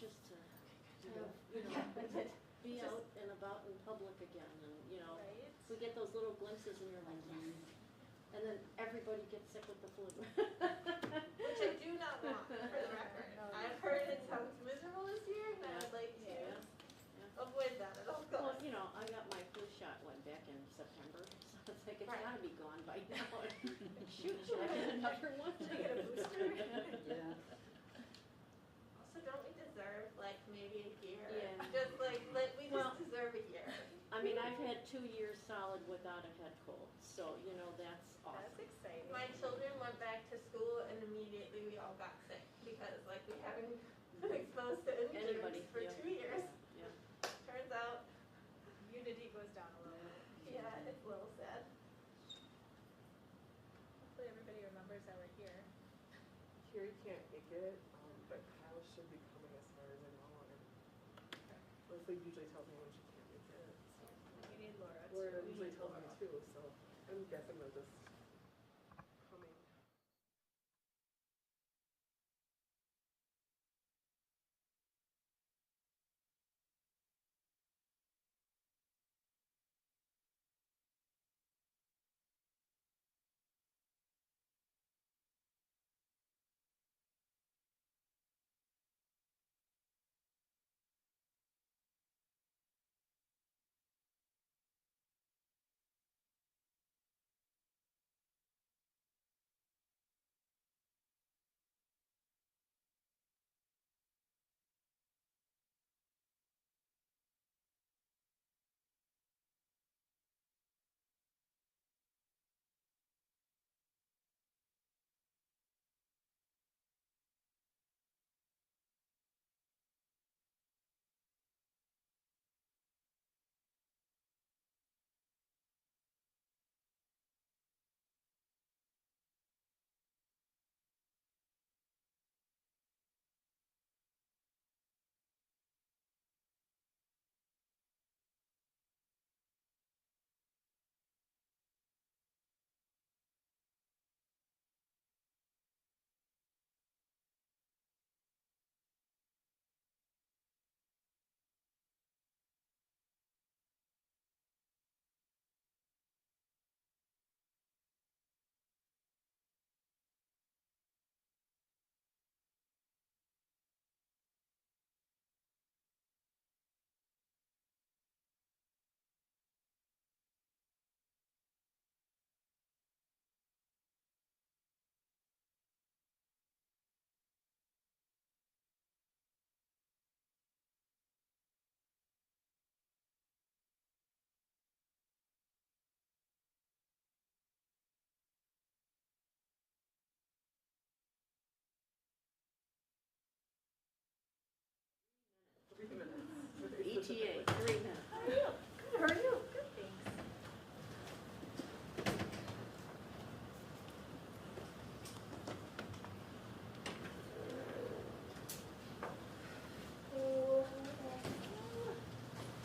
anxious to be out and about in public again, and Right. we get those little glimpses, and you're like, yes. And then everybody gets sick with the flu. Which I do not want, for the record. I've heard it sounds miserable this year, and I would like to avoid that at all costs. Well, I got my flu shot back in September, so it's like it's Right. got to be gone by now. Shoot, should I get another one? Should I get a booster? Yeah. Also, don't we deserve maybe a year? Yeah. Just we just deserve a year. I mean, I've had 2 years solid without a head cold, so that's awesome. That's exciting. My children went back to school, and immediately we all got sick because we haven't been exposed to anybody for 2 years. Yeah. Turns out, immunity goes down a little bit. yeah, it's a little sad. Hopefully everybody remembers that we're here. Carrie can't make it, but Kyle should be coming as far as I know. And Leslie usually tells me when she can't make it. So. We need Laura too. Laura usually tells me too, so I'm guessing they're just coming. ETA, 3 minutes. How are you? Good, thanks.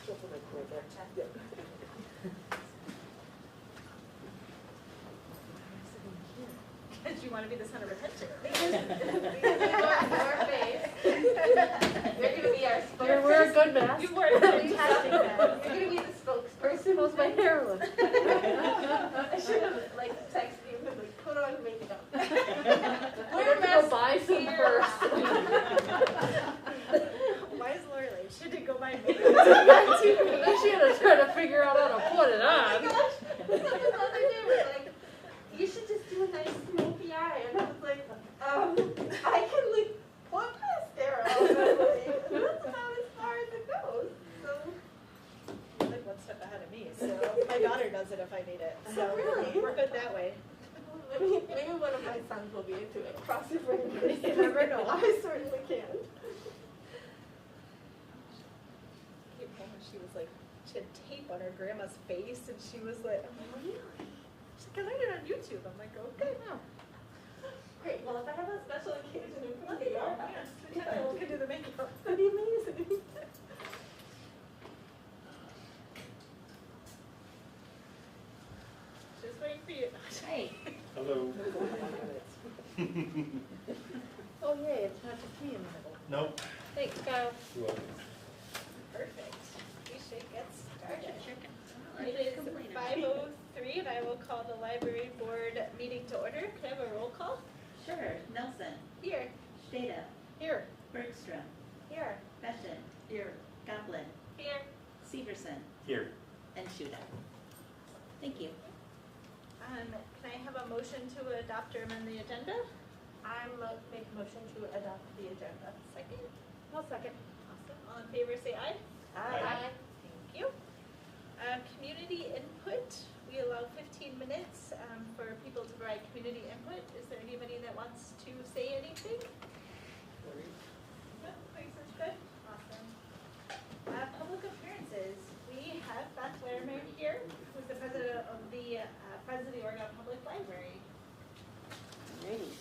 Just when I quit there. Yeah. Because you want to be the center of attention. Your face. You're going to be our spokesperson. We're a good mask. You were a fantastic man. You're going to be the spokesperson. How's my hair look? I should have texted you and put on makeup. We're gonna go buy some first. Why is Laura late? She did go buy makeup. And then she had to try to figure out how to put it Oh my on. gosh. Someone the other day was like, you should just do a nice smoky eye. And I was like, I can put mascara on my leg. That's about as far as it goes. So. You're like one step ahead of me. So my daughter does it if I need it. So Really? we're good that way. Maybe one of my sons will be into it. Cross your fingers. You never know. I certainly can. Came home and she was like, she had tape on her grandma's face, and she was like, really? She's like, I learned it on YouTube. I'm like, okay, now. Great. Well, if I have a special occasion in front of you, We can do the makeup. that'd be amazing. Just waiting for you. Hey. Hello. Oh, yay, it's not just me in the middle. Nope. Thanks, Kyle. You're welcome. Perfect. We should get started. Chicken. It is 5:03 and I will call the library board meeting to order. Can I have a roll call? Sure. Nelson. Here. Stata. Here. Bergstrom. Here. Besson. Here. Goblin. Here. Severson. Here. And Shuda. Thank you. Can I have a motion to adopt or amend the agenda? Make a motion to adopt the agenda. Second? I'll second. Awesome. All in favor say aye. Aye. Thank you. Community input. We allow 15 minutes for people to provide community input. Is there anybody that wants to say anything? No, Grace is good. Awesome. Public appearances. We have Beth Larimer here, who's the president of the Oregon Public Library. Alrighty.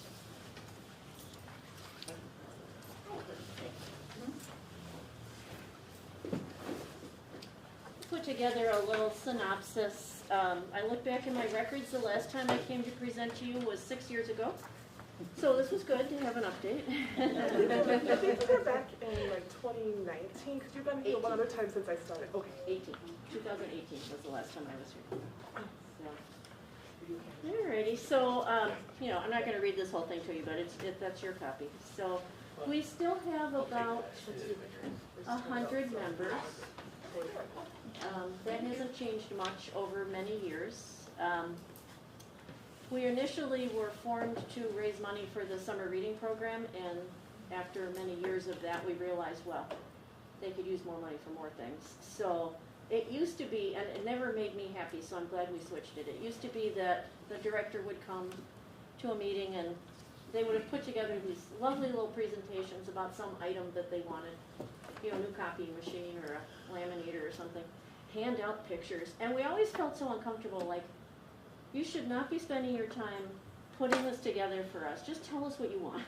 Put together a little synopsis. I looked back in my records, the last time I came to present to you was 6 years ago. So this was good to have an update. I think we're back in like 2019, because you've been here one other time since I started. Okay. 2018 was the last time I was here. So. Alrighty, so, I'm not gonna read this whole thing to you, but that's your copy. So, we still have about 100 members. That hasn't changed much over many years. We initially were formed to raise money for the summer reading program, and after many years of that, we realized, well, they could use more money for more things. So it used to be, and it never made me happy, so I'm glad we switched it. It used to be that the director would come to a meeting and they would have put together these lovely little presentations about some item that they wanted, new copying machine or a laminator or something, hand out pictures. And we always felt so uncomfortable, like, you should not be spending your time putting this together for us. Just tell us what you want.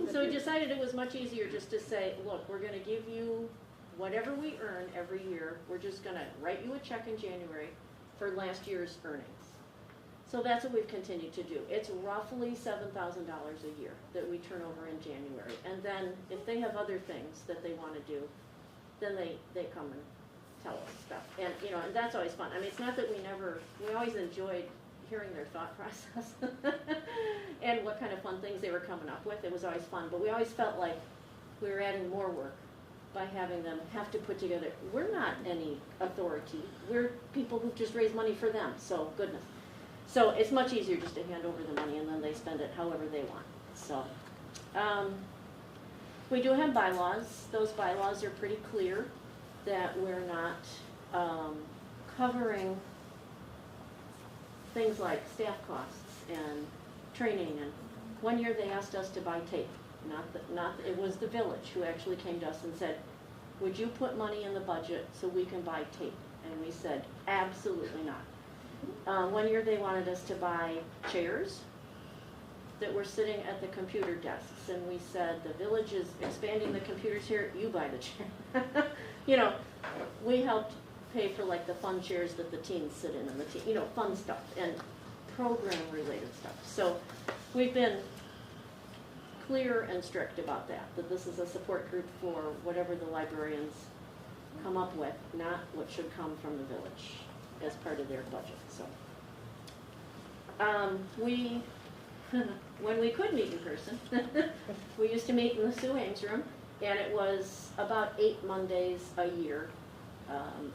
So we decided it was much easier just to say, look, we're going to give you whatever we earn every year. We're just going to write you a check in January for last year's earnings. So that's what we've continued to do. It's roughly $7,000 a year that we turn over in January. And then if they have other things that they want to do, then they come and tell us stuff. And, and that's always fun. I mean, it's not that we always enjoyed hearing their thought process and what kind of fun things they were coming up with. It was always fun, but we always felt like we were adding more work by having them have to put together. We're not any authority. We're people who just raise money for them, so goodness. So it's much easier just to hand over the money and then they spend it however they want. So we do have bylaws. Those bylaws are pretty clear that we're not covering things like staff costs and training. And one year they asked us to buy tape. It was the village who actually came to us and said, would you put money in the budget so we can buy tape? And we said, absolutely not. One year they wanted us to buy chairs that were sitting at the computer desks, and we said, the village is expanding the computers here, you buy the chair. We helped pay for like the fun chairs that the teens sit in and the fun stuff and program related stuff. So we've been clear and strict about that this is a support group for whatever the librarians come up with, not what should come from the village as part of their budget. So when we could meet in person, we used to meet in the Sue Ames room, and it was about 8 Mondays a year.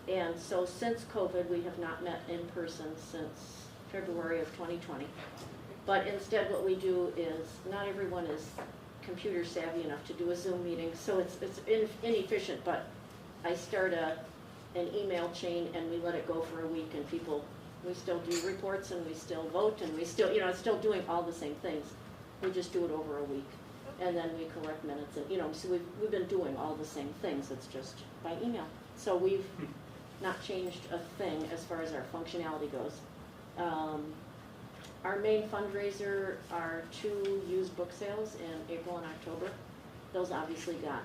And so since COVID, we have not met in person since February of 2020. But instead what we do is, not everyone is computer savvy enough to do a Zoom meeting, so it's inefficient, but I start an email chain and we let it go for a week, and we still do reports and we still vote and we still, it's still doing all the same things. We just do it over a week. And then we correct minutes and, so we've been doing all the same things, it's just by email. So we've not changed a thing as far as our functionality goes. Our main fundraiser are 2 used book sales in April and October. Those obviously got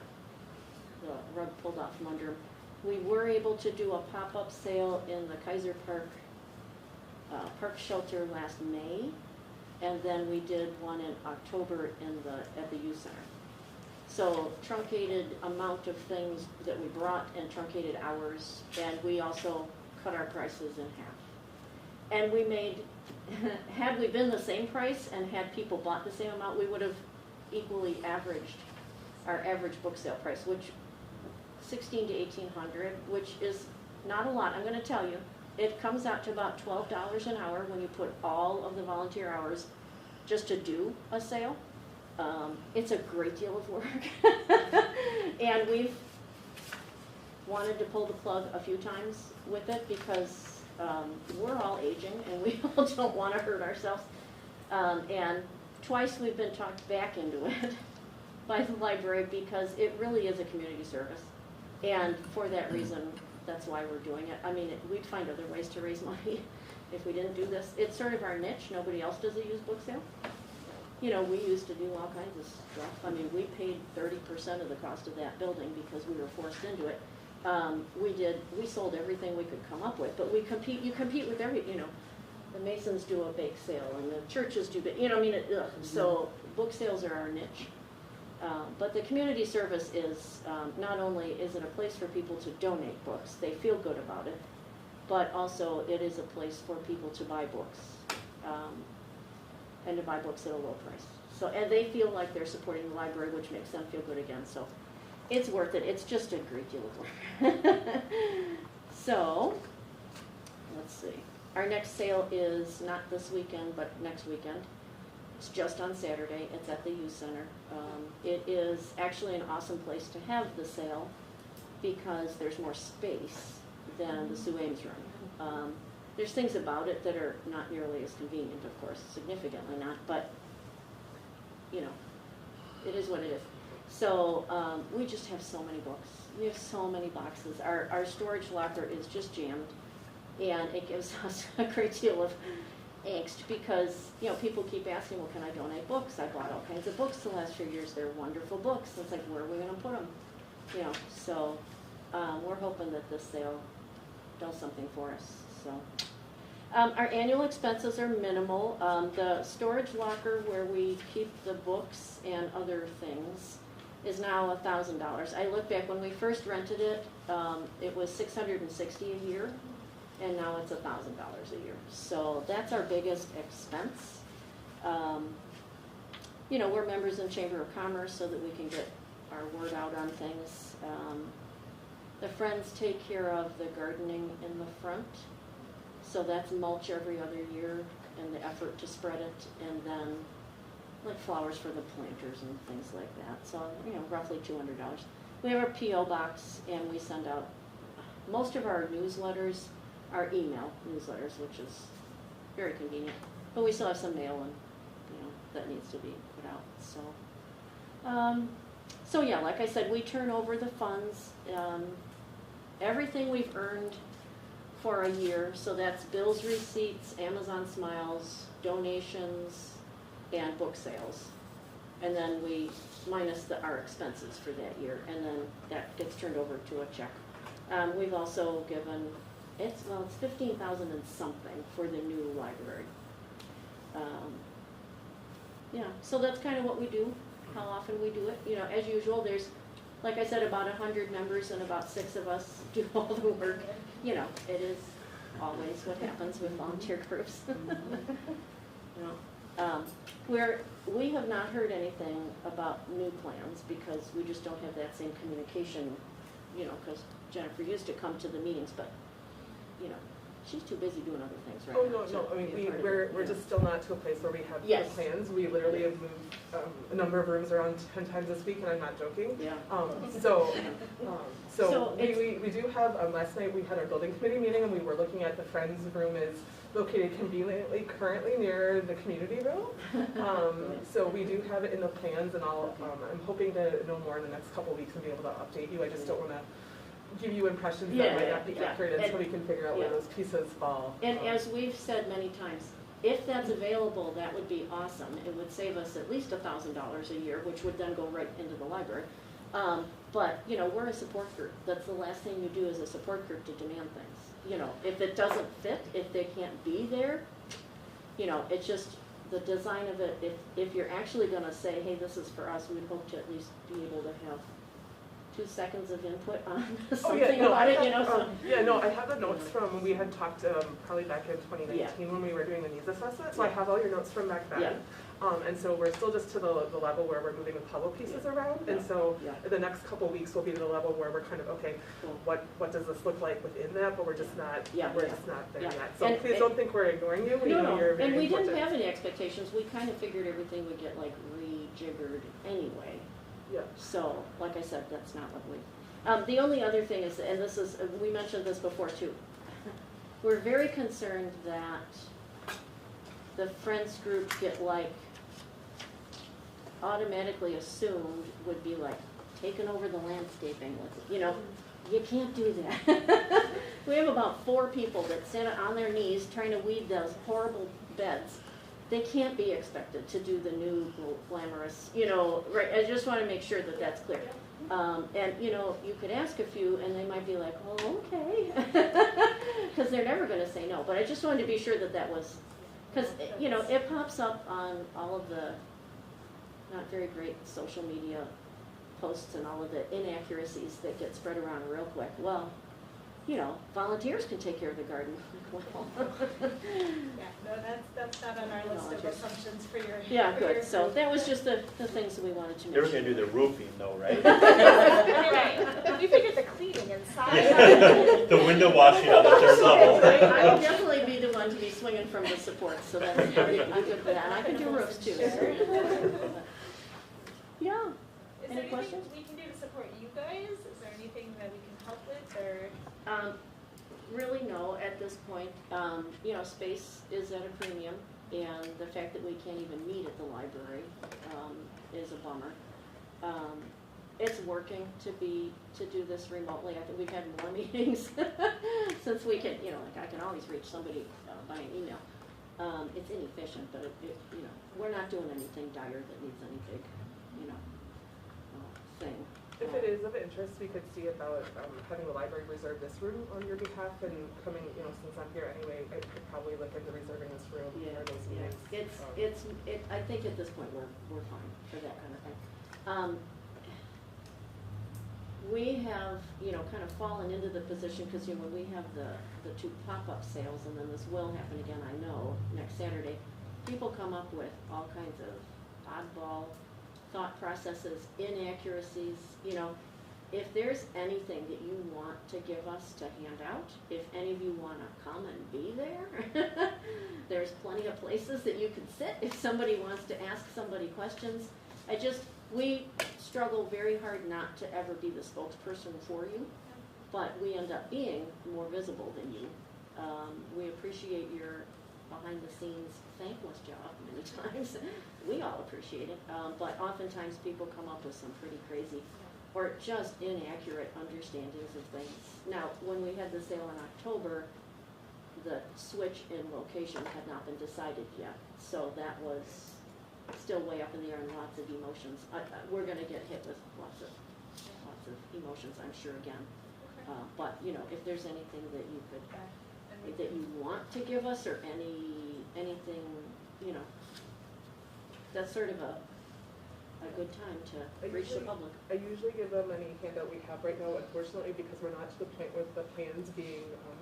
the rug pulled out from under them. We were able to do a pop-up sale in the Kaiser Park Park Shelter last May, and then we did one in October at the youth center. So truncated amount of things that we brought and truncated hours, and we also cut our prices in half. And we made, had we been the same price and had people bought the same amount, we would have equally averaged our average book sale price, which 16 to 1800, which is not a lot. I'm going to tell you, it comes out to about $12 an hour when you put all of the volunteer hours just to do a sale. It's a great deal of work. And we've wanted to pull the plug a few times with it because we're all aging and we all don't want to hurt ourselves. And twice we've been talked back into it by the library because it really is a community service. And for that reason, that's why we're doing it. I mean, we'd find other ways to raise money if we didn't do this. It's sort of our niche. Nobody else does a used book sale. You know, we used to do all kinds of stuff. I mean, we paid 30% of the cost of that building because we were forced into it. We sold everything we could come up with, but you compete with the Masons do a bake sale and the churches do, so book sales are our niche. But the community service is, not only is it a place for people to donate books, they feel good about it, but also it is a place for people to buy books, and to buy books at a low price. So, and they feel like they're supporting the library, which makes them feel good again, so it's worth it. It's just a great deal of work. So, let's see. Our next sale is not this weekend, but next weekend. It's just on Saturday. It's at the youth center. It is actually an awesome place to have the sale because there's more space than the Sue Ames room. There's things about it that are not nearly as convenient, of course, significantly not, but you know, it is what it is. So we just have so many books. We have so many boxes. Our storage locker is just jammed, and it gives us a great deal of angst because, you know, people keep asking, well, can I donate books? I bought all kinds of books the last few years. They're wonderful books. It's like, where are we going to put them? You know, so we're hoping that this sale does something for us. So our annual expenses are minimal. The storage locker where we keep the books and other things is now $1,000. I look back when we first rented it, it was $660 a year. And now it's $1,000 a year. So that's our biggest expense. You know, we're members in Chamber of Commerce so that we can get our word out on things. The Friends take care of the gardening in the front. So that's mulch every other year and the effort to spread it. And then like flowers for the planters and things like that. So, you know, roughly $200. We have our P.O. box and we send out most of our newsletters. Our email newsletters, which is very convenient, but we still have some mail and that needs to be put out. So yeah, like I said, we turn over the funds, everything we've earned for a year. So that's bills, receipts, Amazon Smiles, donations, and book sales, and then we minus our expenses for that year, and then that gets turned over to a check. We've also given. It's 15,000 and something for the new library. Yeah, so that's kind of what we do, how often we do it. You know, as usual, there's, like I said, about 100 members and about 6 of us do all the work. You know, it is always what happens with volunteer groups. You know, we have not heard anything about new plans because we just don't have that same communication, you know, because Jennifer used to come to the meetings, but you know, she's too busy doing other things right now. Oh, no. I mean, we're just still not to a place where we have Yes. the plans. We literally have moved a number of rooms around 10 times this week, and I'm not joking. Yeah. So we do have, last night we had our building committee meeting, and we were looking at the Friends room is located conveniently currently near the community room. So we do have it in the plans, and I'm hoping to know more in the next couple of weeks and be able to update you. I just don't want to give you impressions that might not be accurate until we can figure out where those pieces fall. And as we've said many times, if that's available, that would be awesome. It would save us at least $1,000 a year, which would then go right into the library. But, you know, we're a support group. That's the last thing you do as a support group to demand things. You know, if it doesn't fit, if they can't be there, you know, it's just, the design of it, if you're actually gonna say, hey, this is for us, we'd hope to at least be able to have 2 seconds of input on something about it, you know, so. Yeah, no, I have the notes from when we had talked, probably back in 2019 when we were doing the needs assessment, so I have all your notes from back then. Yeah. And so we're still just to the level where we're moving the puzzle pieces around, and so the next couple weeks will be the level where we're kind of, okay, what does this look like within that, but we're just not, we're just not there yet. So And- please don't think we're ignoring you, we know you're very And we important. didn't have any expectations, we kind of figured everything would get like rejiggered anyway. Yeah. So, like I said, that's not what we, the only other thing is, and this is, we mentioned this before too, we're very concerned that the Friends group get like, automatically assumed would be like taking over the landscaping with, you know, you can't do that. We have about 4 people that sit on their knees trying to weed those horrible beds. They can't be expected to do the new glamorous, you know, right, I just want to make sure that that's clear. And, you know, you could ask a few and they might be like, oh, okay. Because they're never going to say no. But I just wanted to be sure that that was, because, you know, it pops up on all of the not very great social media posts and all of the inaccuracies that get spread around real quick. Well, you know, volunteers can take care of the garden. Well, Yeah, no, that's not on our list of Volunteers. assumptions for your. yeah, for good. your So group. that was just the things that we wanted to They were mention. gonna do the roofing though, right? Right, we figured the cleaning inside. Yeah. The window washing on the 3rd level. I will definitely be the one to be swinging from the supports, so that's, I'm good for that. And I can do roofs too. So. Yeah. Is Any there anything questions? we can do to support you guys? Is there anything that we can help with, or? Really no, at this point. You know, space is at a premium, and the fact that we can't even meet at the library is a bummer. It's working to do this remotely. I think we've had more meetings since we can, you know, like I can always reach somebody by an email. It's inefficient, but it, you know, we're not doing anything dire that needs any big, you know, thing. If it is of interest, we could see about having the library reserve this room on your behalf and coming, you know, since I'm here anyway, I could probably look into reserving this room Yeah, for those yeah. meetings. I think at this point we're fine for that kind of thing. We have, you know, kind of fallen into the position, because, you know, when we have the 2 pop-up sales, and then this will happen again, I know, next Saturday, people come up with all kinds of oddball thought processes, inaccuracies, you know. If there's anything that you want to give us to hand out, if any of you want to come and be there, there's plenty of places that you can sit if somebody wants to ask somebody questions. We struggle very hard not to ever be the spokesperson for you, but we end up being more visible than you. We appreciate your behind-the-scenes thankless job many times. We all appreciate it, but oftentimes people come up with some pretty crazy or just inaccurate understandings of things. Now, when we had the sale in October, the switch in location had not been decided yet, so that was still way up in the air and lots of emotions. We're going to get hit with lots of emotions, I'm sure, again. But, you know, if there's anything that you could, that you want to give us, or anything, you know, that's sort of a good time to reach the public. I usually give them any handout we have right now. Unfortunately, because we're not to the point with the plans being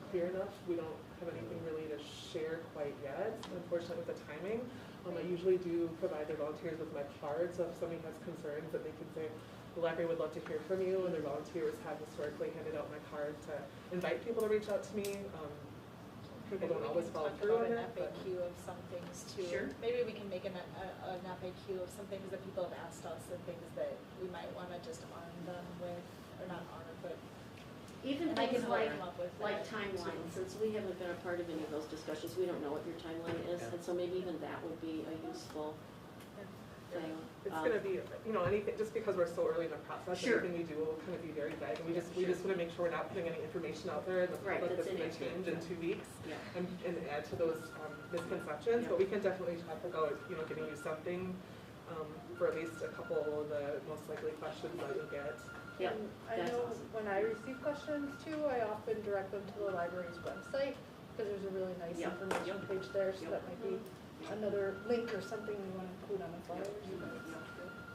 clear enough, we don't have anything really to share quite yet, unfortunately, with the timing. I usually do provide their volunteers with my card, so if somebody has concerns, that they can say, the library would love to hear from you, and their volunteers have historically handed out my card to invite people to reach out to me. People don't always follow through on an that, but FAQ of some things too. Sure. Maybe we can make an FAQ of some things that people have asked us, and things that we might want to just arm them with, or not arm, but Even I can things line like, them up with like that. timelines, since we haven't been a part of any of those discussions, we don't know what your timeline is, Yeah. and so maybe even that would be a useful thing. it's gonna be, you know, anything, just because we're so early in the process, Sure. anything we do will kind of be very vague, and we just wanna make sure we're not putting any information out there in the Right, public that's that's gonna inaccurate. change in 2 weeks. Yeah. And add to those misconceptions, Yeah. but we can definitely talk about, you know, giving you something for at least a couple of the most likely questions that you'll get. Yeah, And I that's know awesome. when I receive questions too, I often direct them to the library's website, because there's a really nice Yeah. information page there, so Yep. that might be another link or something we want to include on the flyer.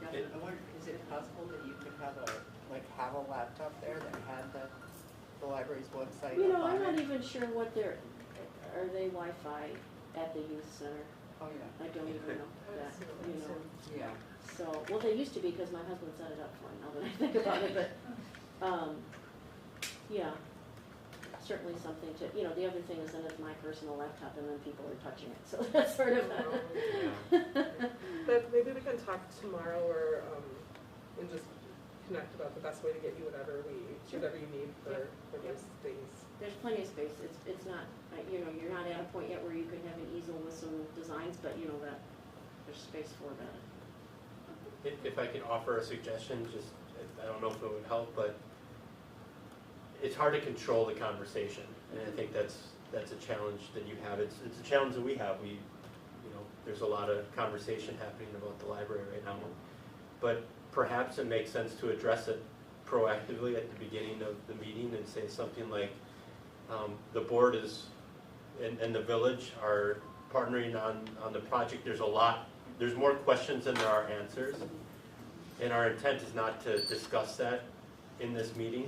I wonder, is it possible that you could have have a laptop there that had the library's website You know, up on I'm not it? even sure what are they Wi-Fi at the youth center? Oh, yeah. I don't even know that, you know. Yeah. So, well, they used to be because my husband set it up for me, now that I think about it, but, yeah. Certainly something to, you know, the other thing is then it's my personal laptop and then people are touching it, so that's sort of. But maybe we can talk tomorrow or, and just connect about the best way to get you whatever you need for those things. There's plenty of space, it's not, you know, you're not at a point yet where you could have an easel with some designs, but you know that, there's space for that. If I could offer a suggestion, just, I don't know if it would help, but it's hard to control the conversation, and I think that's a challenge that you have. It's a challenge that we have. There's a lot of conversation happening about the library right now, but perhaps it makes sense to address it proactively at the beginning of the meeting and say something like, the board is and the village are partnering on the project. There's more questions than there are answers, and our intent is not to discuss that in this meeting.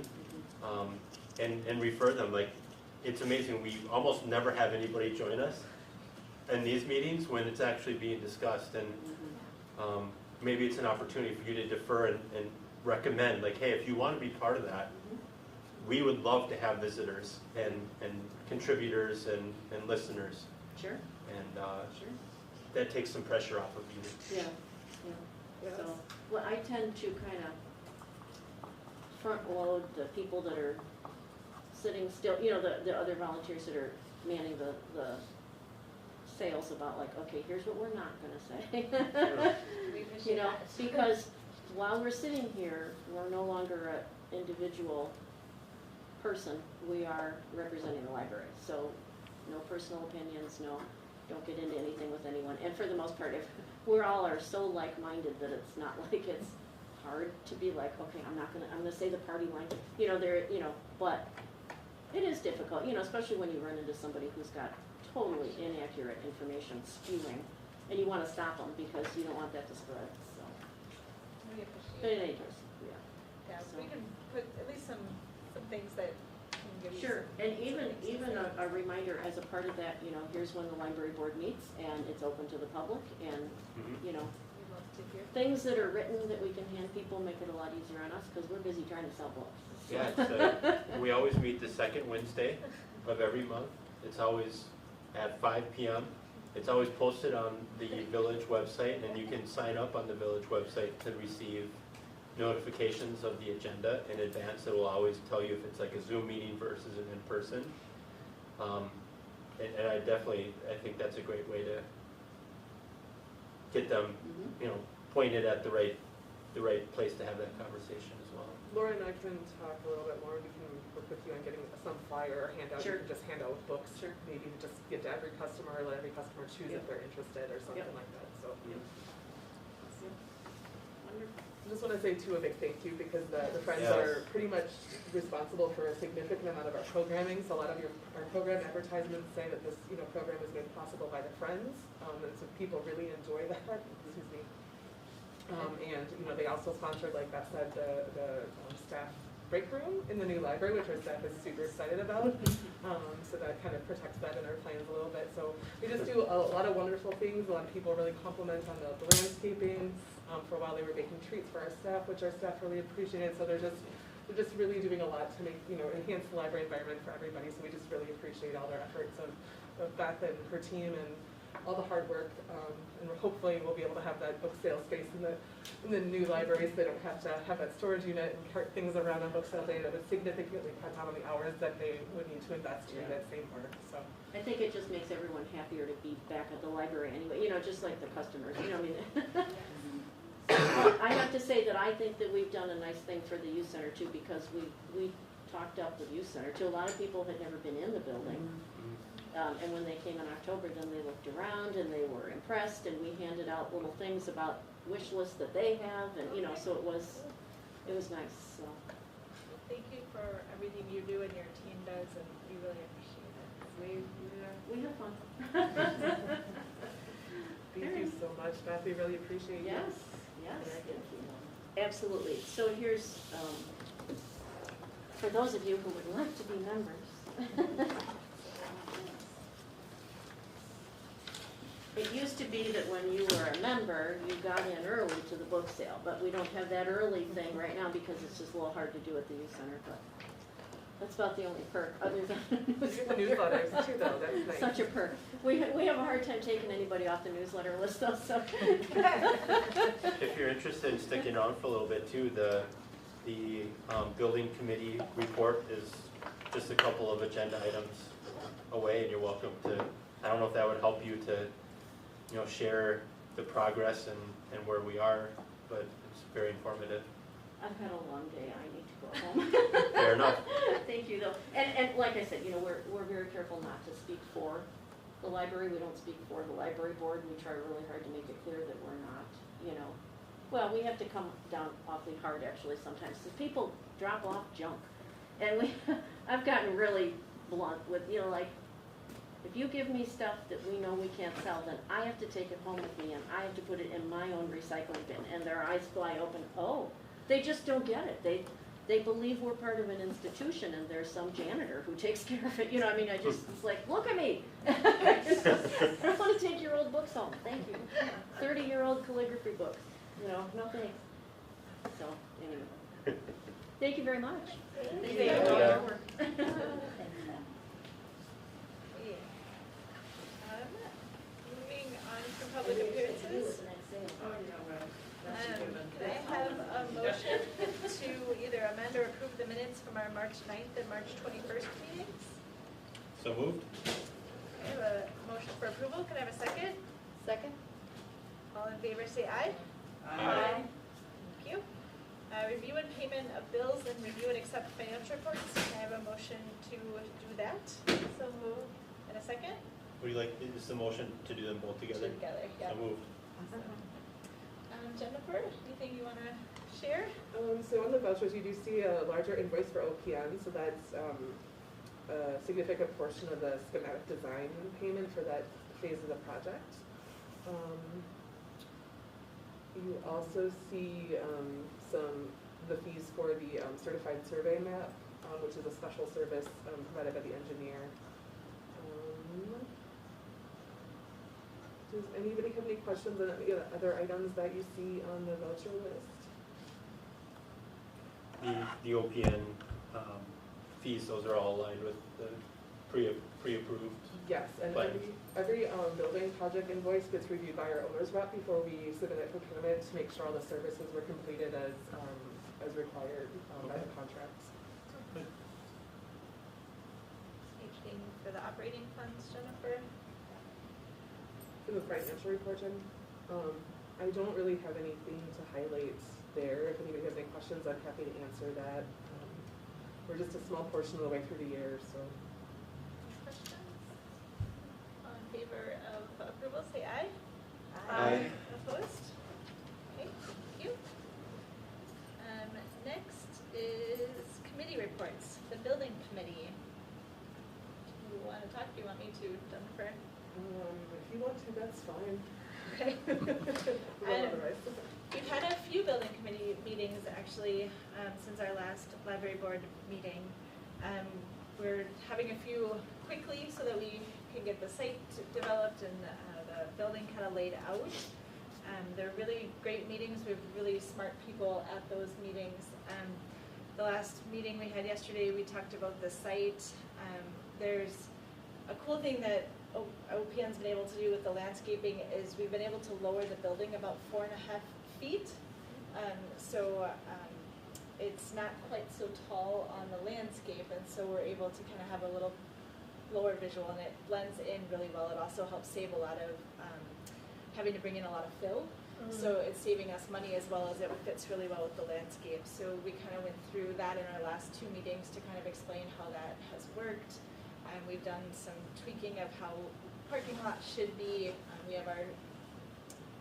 And refer them. Like, it's amazing, we almost never have anybody join us in these meetings when it's actually being discussed, and maybe it's an opportunity for you to defer and recommend, like, hey, if you want to be part of that, we would love to have visitors and contributors and listeners. Sure. And Sure. that takes some pressure off of you. Yeah, Yes. so, well, I tend to kind of front load the people that are sitting still, you know, the other volunteers that are manning the sales about like, okay, here's what we're not gonna say. You know, because while we're sitting here, we're no longer an individual person, we are representing the library. So no personal opinions, don't get into anything with anyone. And for the most part, if we're all are so like-minded that it's not like it's hard to be like, okay, I'm gonna say the party line, but it is difficult, especially when you run into somebody who's got totally inaccurate information spewing, and you wanna stop them because you don't want that to spread, so. We But in appreciate any it. case, yeah. Yeah, So. we can put at least some things that can give you Sure, some. and some even things to a reminder as a part of that, here's when the library board meets, and it's open to the public, and, Mhm. We'd love to hear. things that are written that we can hand people make it a lot easier on us, because we're busy trying to sell books. So. Yeah, we always meet the second Wednesday of every month. It's always at 5 p.m. It's always posted on the village website, and you can sign up on the village website to receive notifications of the agenda in advance. It will always tell you if it's like a Zoom meeting versus an in-person. And I think that's a great way to get them, Mhm. pointed at the right place to have that conversation as well. Laura and I can talk a little bit more. We can work with you on getting some flyer or handout. Sure. You can just hand out books. Sure. Maybe just give to every customer, or let every customer choose Yep. if they're interested or something Yep. like that. So Wonderful. I just want to say too a big thank you, because the friends Yes. are pretty much responsible for a significant amount of our programming. So a lot of our program advertisements say that this program is made possible by the friends, and so people really enjoy that. Excuse me. And they also sponsored, like Beth said, the staff break room in the new library, which our staff is super excited about. So that kind of protects that in our plans a little bit. So we just do a lot of wonderful things. A lot of people really compliment on the landscaping. For a while they were baking treats for our staff, which our staff really appreciated. So they're just really doing a lot to make, enhance the library environment for everybody. So we just really appreciate all their efforts of Beth and her team and all the hard work. And hopefully we'll be able to have that book sale space in the new library, so they don't have to have that storage unit and cart things around on book sale day. That would significantly cut down on the hours that they would need to invest to do that same work. So I think it just makes everyone happier to be back at the library anyway, just like the customers, I have to say that I think that we've done a nice thing for the youth center too, because we talked up the youth center too. A lot of people had never been in the building. And when they came in October, then they looked around and they were impressed, and we handed out little things about wish lists that they have, and so it was nice, so. Thank you for everything you do and your team does, and we really appreciate it. We have fun. Thank you so much, Beth. We really appreciate you. Yes, yes. Absolutely. So here's, for those of you who would like to be members. It used to be that when you were a member, you got in early to the book sale, but we don't have that early thing right now because it's just a little hard to do at the youth center, but that's about the only perk, other than The newsletters too, though, that's nice. such a perk. We have a hard time taking anybody off the newsletter list though, so. If you're interested in sticking around for a little bit too, the building committee report is just a couple of agenda items away, and you're welcome to, I don't know if that would help you to, share the progress and where we are, but it's very informative. I've had a long day, I need to go home. Fair enough. Thank you though. And like I said, we're very careful not to speak for the library. We don't speak for the library board. We try really hard to make it clear that we're not, well, we have to come down awfully hard actually sometimes, because people drop off junk. And I've gotten really blunt with, if you give me stuff that we know we can't sell, then I have to take it home with me and I have to put it in my own recycling bin. And their eyes fly open, oh, they just don't get it. They believe we're part of an institution and there's some janitor who takes care of it. It's like, look at me. I don't want to take your old books home, thank you. 30-year-old calligraphy books, no thanks. So, anyway. Thank you very much. Thank you. Moving on to public appearances. Can I have a motion to either amend or approve the minutes from our March 9th and March 21st meetings? So moved? I have a motion for approval. Can I have a second? Second? All in favor say aye. Aye. Thank you. Review and payment of bills and review and accept financial reports. Can I have a motion to do that? So moved. And a second? Would you like, is the motion to do them both together? Together, yeah. So moved. Jennifer, anything you want to share? So on the vouchers, you do see a larger invoice for OPM, so that's a significant portion of the schematic design payment for that phase of the project. You also see the fees for the certified survey map, which is a special service provided by the engineer. Does anybody have any questions on any other items that you see on the voucher list? The OPN fees, those are all aligned with the pre-approved. Yes, and But- every building project invoice gets reviewed by our owner's rep before we submit it for payment to make sure all the services were completed as required by the contracts. Anything for the operating funds, Jennifer? For the financial report, Jen, I don't really have anything to highlight there. If anybody has any questions, I'm happy to answer that. We're just a small portion of the way through the year, so. Questions? All in favor of approval, say aye. Aye. Opposed? Okay, thank you. Next is committee reports. The building committee. Do you want to talk? Do you want me to, Jennifer? If you want to, that's fine. Okay. Otherwise. We've had a few building committee meetings actually since our last library board meeting. We're having a few quickly so that we can get the site developed and the building kind of laid out. They're really great meetings. We have really smart people at those meetings. The last meeting we had yesterday, we talked about the site. There's a cool thing that OPN's been able to do with the landscaping is we've been able to lower the building about 4.5 feet. It's not quite so tall on the landscape, and so we're able to kind of have a little lower visual, and it blends in really well. It also helps save a lot of having to bring in a lot of fill. So it's saving us money as well as it fits really well with the landscape. So we kind of went through that in our last 2 meetings to kind of explain how that has worked. We've done some tweaking of how parking lot should be.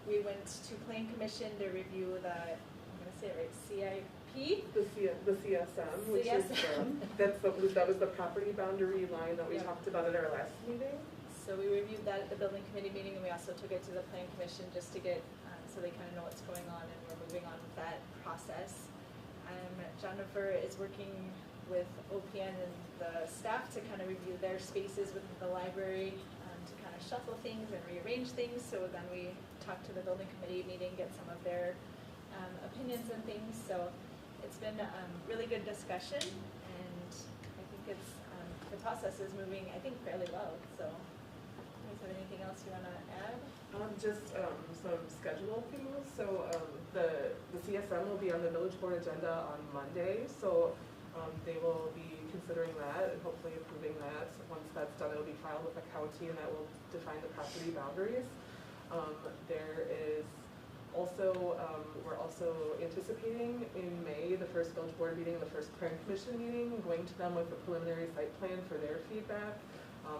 We went to Plan Commission to review the, I'm going to say it right, CIP? The CSM, which is CSM. that was the property boundary line that we Yeah. talked about at our last meeting. So we reviewed that at the building committee meeting, and we also took it to the planning commission just to get, so they kind of know what's going on, and we're moving on with that process. Jennifer is working with OPN and the staff to kind of review their spaces within the library, to kind of shuffle things and rearrange things. So then we talked to the building committee meeting, get some of their opinions and things. So it's been really good discussion, and I think it's the process is moving, I think, fairly well. So, is there anything else you want to add? Just some schedule things. So the CSM will be on the village board agenda on Monday. So they will be considering that and hopefully approving that. Once that's done, it will be filed with the county, and that will define the property boundaries. There is also, we're also anticipating in May, the first village board meeting, the first plan commission meeting, going to them with a preliminary site plan for their feedback.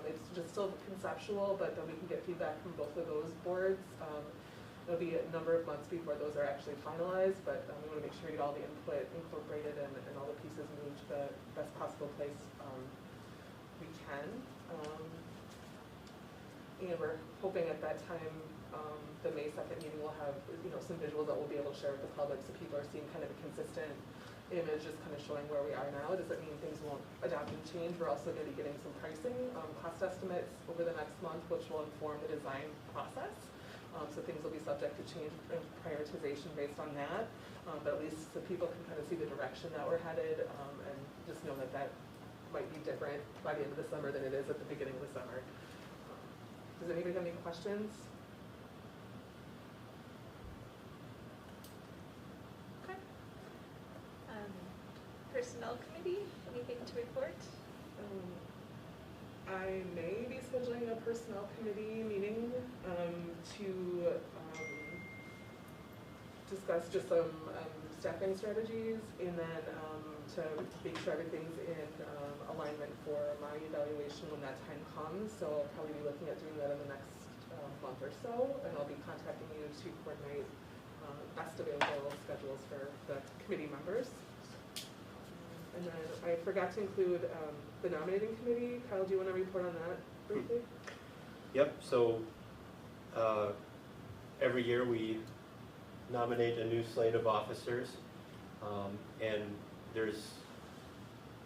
It's just still conceptual, but then we can get feedback from both of those boards. It'll be a number of months before those are actually finalized, but we want to make sure we get all the input incorporated and all the pieces moved to the best possible place we can. And we're hoping at that time, the May 2nd meeting will have, some visuals that we'll be able to share with the public, so people are seeing kind of a consistent image, just kind of showing where we are now. Does that mean things won't adapt and change? We're also going to be getting some pricing, cost estimates over the next month, which will inform the design process. So things will be subject to change and prioritization based on that. But at least so people can kind of see the direction that we're headed, and just know that that might be different by the end of the summer than it is at the beginning of the summer. Does anybody have any questions? Okay. Personnel committee, anything to report? I may be scheduling a personnel committee meeting to discuss just some staffing strategies, and then to make sure everything's in alignment for my evaluation when that time comes. So I'll probably be looking at doing that in the next month or so, and I'll be contacting you to coordinate best available schedules for the committee members. And then I forgot to include the nominating committee. Kyle, do you want to report on that briefly? Yep, so every year we nominate a new slate of officers, and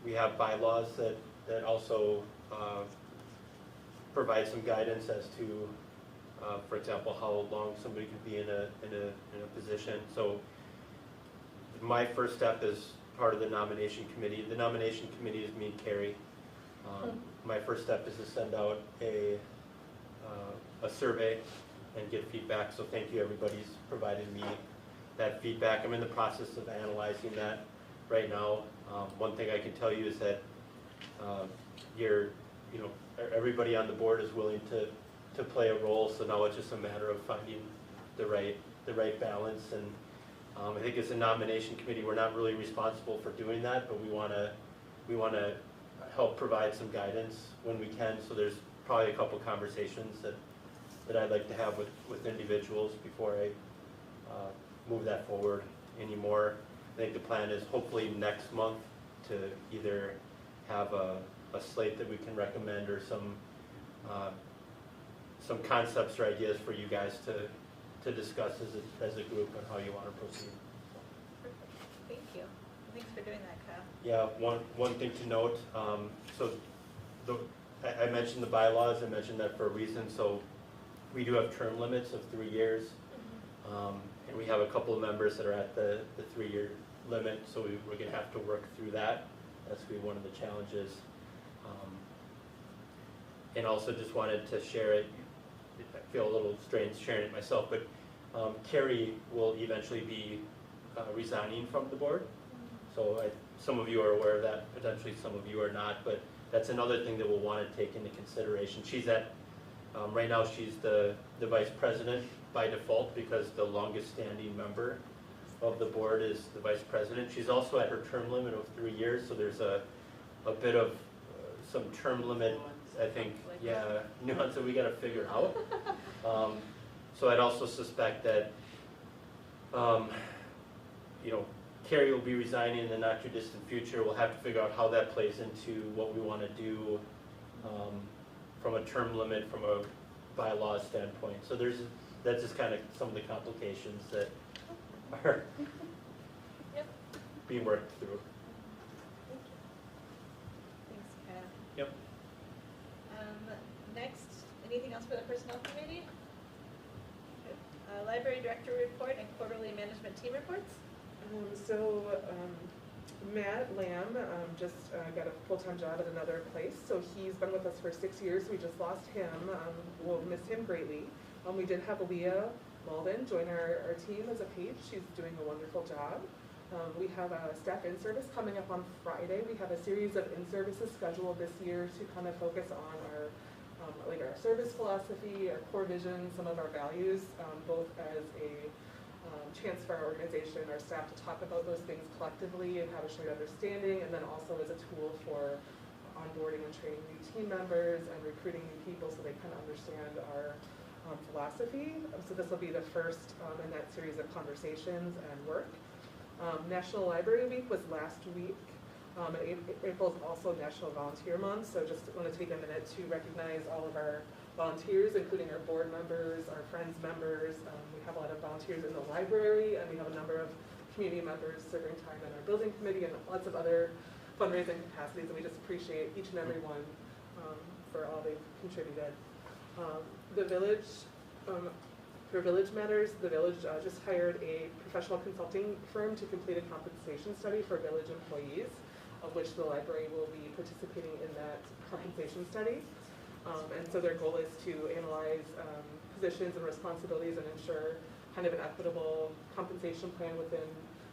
we have bylaws that also provide some guidance as to, for example, how long somebody can be in a position. So my first step is part of the nomination committee. The nomination committee is me and Carrie. My first step is to send out a survey and get feedback. So thank you, everybody's provided me that feedback. I'm in the process of analyzing that right now. One thing I can tell you is that everybody on the board is willing to play a role. So now it's just a matter of finding the right balance. And I think as a nomination committee, we're not really responsible for doing that, but we want to help provide some guidance when we can. So there's probably a couple conversations that I'd like to have with individuals before I move that forward anymore. I think the plan is hopefully next month to either have a slate that we can recommend or some concepts or ideas for you guys to discuss as a group on how you want to proceed. Perfect. Thank you. Thanks for doing that, Kyle. Yeah, one thing to note, I mentioned the bylaws, I mentioned that for a reason. So we do have term limits of 3 years, and we have a couple of members that are at the 3-year limit, so we're going to have to work through that. That's going to be one of the challenges. And also just wanted to share it. I feel a little strange sharing it myself, but Carrie will eventually be resigning from the board. So some of you are aware of that, potentially some of you are not, but that's another thing that we'll want to take into consideration. She's right now she's the vice president by default because the longest standing member of the board is the vice president. She's also at her term limit of 3 years, so there's a bit of some term limit, I think, nuance that we got to figure out. So I'd also suspect that, Carrie will be resigning in the not too distant future. We'll have to figure out how that plays into what we want to do from a term limit, from a bylaw standpoint. So that's just kind of some of the complications that are Yep. being worked through. Thanks, Kyle. Yep. Next, anything else for the personnel committee? Library director report and quarterly management team reports? Matt Lamb just got a full-time job at another place, so he's been with us for 6 years. We just lost him. We'll miss him greatly. We did have Aaliyah Malden join our team as a page. She's doing a wonderful job. We have a staff in-service coming up on Friday. We have a series of in-services scheduled this year to kind of focus on our our service philosophy, our core vision, some of our values, both as a chance for our organization, our staff to talk about those things collectively and have a shared understanding, and then also as a tool for onboarding and training new team members and recruiting new people so they kind of understand our philosophy. So this will be the first in that series of conversations and work. National Library Week was last week. April is also National Volunteer Month, so just want to take a minute to recognize all of our volunteers, including our board members, our Friends members. We have a lot of volunteers in the library, and we have a number of community members serving time in our building committee and lots of other fundraising capacities, and we just appreciate each and every one for all they've contributed. The village, for Village Matters, the village just hired a professional consulting firm to complete a compensation study for village employees, of which the library will be participating in that compensation study. And so their goal is to analyze positions and responsibilities and ensure kind of an equitable compensation plan within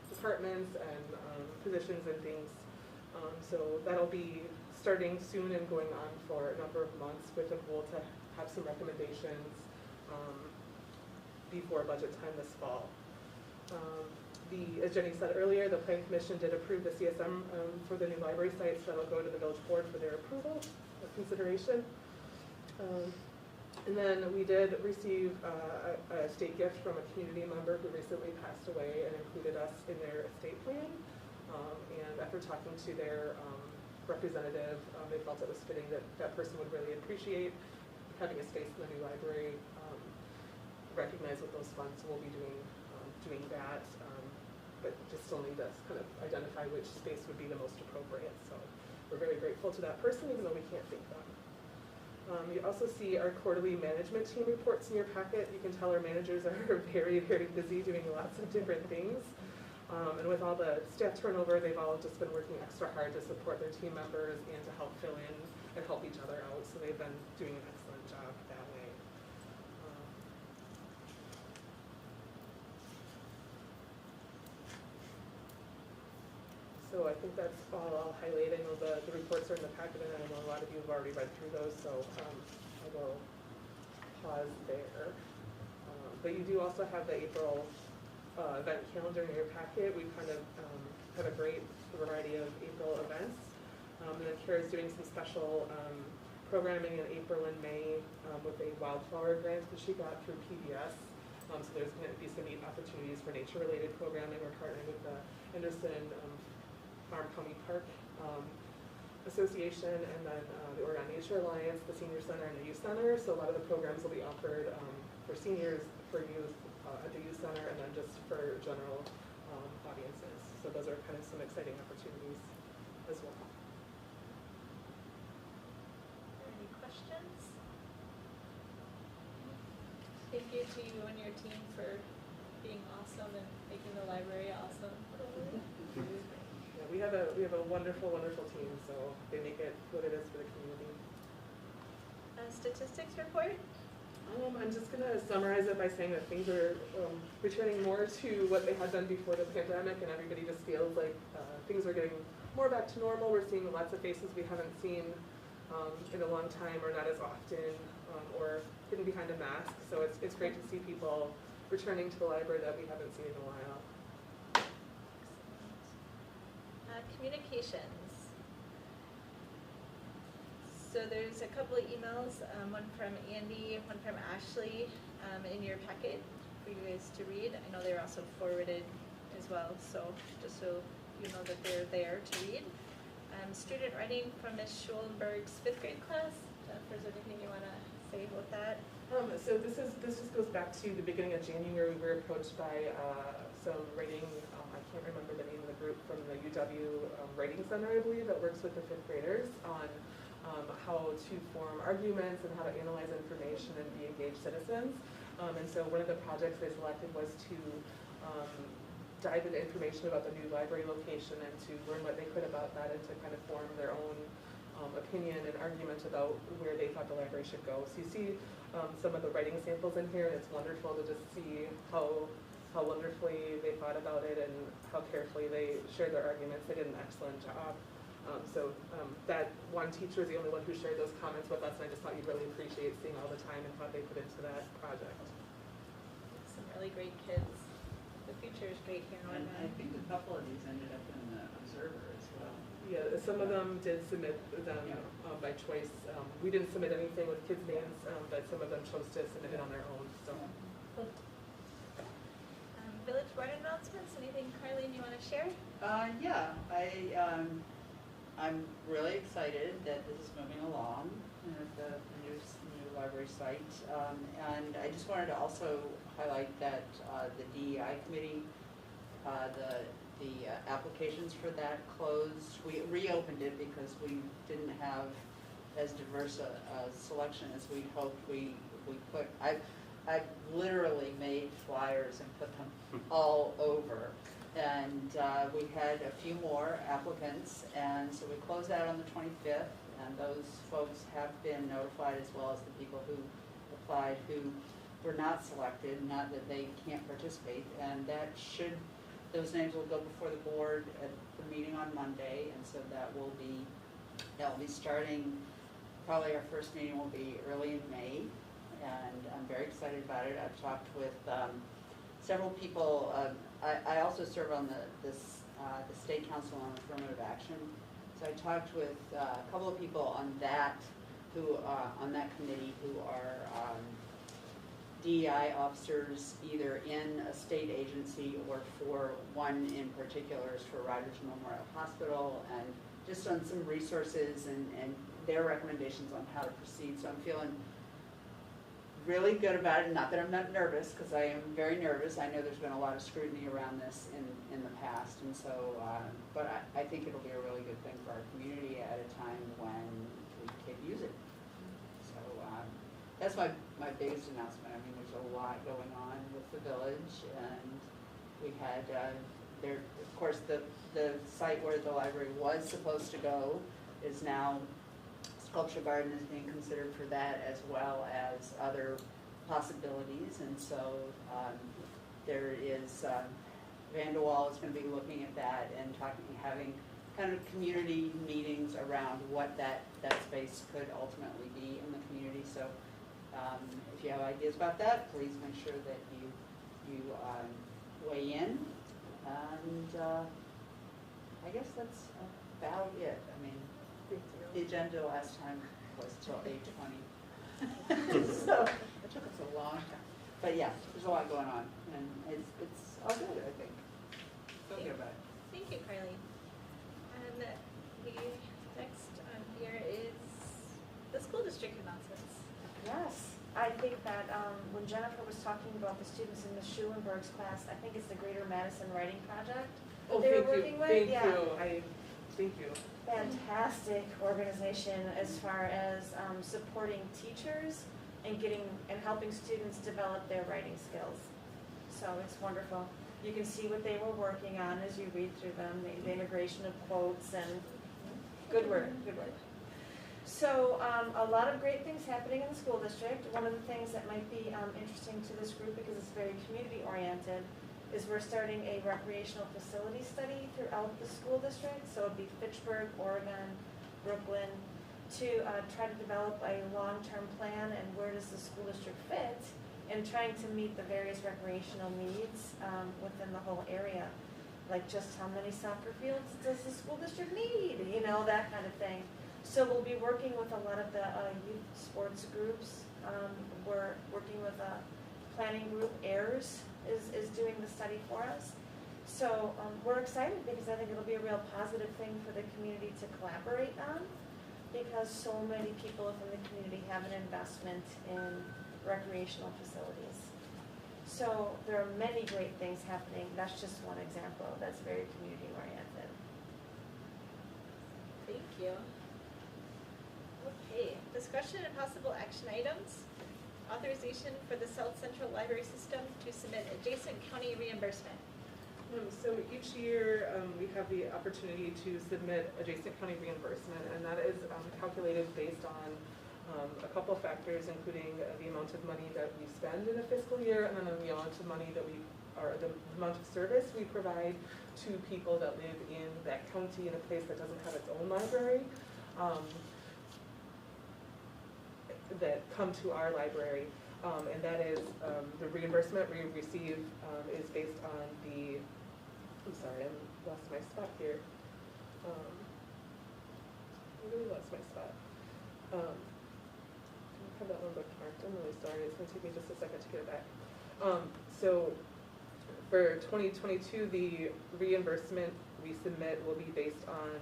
departments and positions and things. So that'll be starting soon and going on for a number of months with a goal to have some recommendations before budget time this fall. As Jenny said earlier, the Planning Commission did approve the CSM for the new library sites, so that'll go to the village board for their approval or consideration. And then we did receive a state gift from a community member who recently passed away and included us in their estate plan. And after talking to their representative, they felt it was fitting that that person would really appreciate having a space in the new library. Recognize with those funds we'll be doing that, but just still need to kind of identify which space would be the most appropriate. So we're very grateful to that person, even though we can't thank them. You also see our quarterly management team reports in your packet. You can tell our managers are very, very busy doing lots of different things. And with all the staff turnover, they've all just been working extra hard to support their team members and to help fill in and help each other out. So they've been doing an excellent job that way. So I think that's all I'll highlight. I know the reports are in the packet, and I know a lot of you have already read through those, so I will pause there. But you do also have the April event calendar in your packet. We kind of have a great variety of April events. And then Kara's doing some special programming in April and May with a wildflower grant that she got through PBS. So there's going to be some neat opportunities for nature-related programming. We're partnering with the Henderson Farm County Park Association, and then the Oregon Nature Alliance, the Senior Center, and the Youth Center. So a lot of the programs will be offered for seniors, for youth at the Youth Center, and then just for general audiences. So those are kind of some exciting opportunities as well. Any questions? Thank you to you and your team for being awesome and making the library awesome. Yeah, we have a wonderful, wonderful team, so they make it what it is for the community. Statistics report? I'm just going to summarize it by saying that things are returning more to what they had done before the pandemic, and everybody just feels like things are getting more back to normal. We're seeing lots of faces we haven't seen in a long time, or not as often, or hidden behind a mask. So it's great to see people returning to the library that we haven't seen in a while. Communications. So there's a couple of emails, one from Andy, one from Ashley, in your packet for you guys to read. I know they were also forwarded as well, so just so you know that they're there to read. Student writing from Ms. Schulenberg's 5th grade class. Jennifer, is there anything you want to say with that? So this just goes back to the beginning of January. We were approached by some writing, I can't remember the name of the group, from the UW Writing Center, I believe, that works with the fifth graders on how to form arguments and how to analyze information and be engaged citizens. And so one of the projects they selected was to dive into information about the new library location and to learn what they could about that and to kind of form their own opinion and argument about where they thought the library should go. So you see some of the writing samples in here, and it's wonderful to just see how wonderfully they thought about it and how carefully they shared their arguments. They did an excellent job. That one teacher is the only one who shared those comments with us, and I just thought you'd really appreciate seeing all the time and thought they put into that project. Some really great kids. The future is great here in And I Norman. think a couple of these ended up in the Observer as well. Yeah, some of them did submit them by choice. We didn't submit anything with kids' names, but some of them chose to submit it on their own, so. Village board announcements, anything, Carlene, you want to share? Yeah, I'm really excited that this is moving along at the new library site. And I just wanted to also highlight that the DEI committee, the applications for that closed. We reopened it because we didn't have as diverse a selection as we hoped. We put, I've literally made flyers and put them all over. And we had a few more applicants, and so we closed out on the 25th, and those folks have been notified, as well as the people who applied who were not selected, not that they can't participate, and those names will go before the board at the meeting on Monday, and so that'll be starting, probably our first meeting will be early in May, and I'm very excited about it. I've talked with several people. I also serve on the State Council on Affirmative Action, so I talked with a couple of people on that on that committee who are DEI officers, either in a state agency or for one in particular is for Rogers Memorial Hospital, and just on some resources and their recommendations on how to proceed. So I'm feeling really good about it. Not that I'm not nervous, because I am very nervous. I know there's been a lot of scrutiny around this in the past, and so, but I think it'll be a really good thing for our community at a time when we can use it. So that's my biggest announcement. I mean, there's a lot going on with the village, and we had there, of course, the site where the library was supposed to go is now. Sculpture Garden is being considered for that, as well as other possibilities, and so there is Vanderwall is going to be looking at that and having kind of community meetings around what that space could ultimately be in the community. So if you have ideas about that, please make sure that you weigh in, and I guess that's about it. I mean. The agenda last time was till 8:20, so it took us a long time. But yeah, there's a lot going on, and it's all good, I think. Feel good about it. Thank you, Carly. And the next on here is the school district announcements. Yes, I think that when Jennifer was talking about the students in Ms. Schulenberg's class, I think it's the Greater Madison Writing Project that they were working with. Thank you. Fantastic organization as far as supporting teachers and helping students develop their writing skills. So it's wonderful. You can see what they were working on as you read through them, the integration of quotes, and good work, good work. So a lot of great things happening in the school district. One of the things that might be interesting to this group, because it's very community oriented, is we're starting a recreational facility study throughout the school district. So it'd be Fitchburg, Oregon, Brooklyn, to try to develop a long-term plan and where does the school district fit in trying to meet the various recreational needs within the whole area. Like just how many soccer fields does the school district need? You know, that kind of thing. So we'll be working with a lot of the youth sports groups. We're working with a planning group, AIRS, is doing the study for us. So we're excited because I think it'll be a real positive thing for the community to collaborate on. because so many people within the community have an investment in recreational facilities. So there are many great things happening. That's just one example that's very community oriented. Thank you. Okay, discussion and possible action items. Authorization for the South Central Library System to submit adjacent county reimbursement. So each year, we have the opportunity to submit adjacent county reimbursement, and that is calculated based on a couple factors, including the amount of money that we spend in a fiscal year, and then the amount of money that or the amount of service we provide to people that live in that county in a place that doesn't have its own library, that come to our library. And that is, the reimbursement we receive is based on the, I'm sorry, I lost my spot here. I really lost my spot. I have that one bookmarked. I'm really sorry. It's going to take me just a second to get it back. So for 2022, the reimbursement we submit will be based on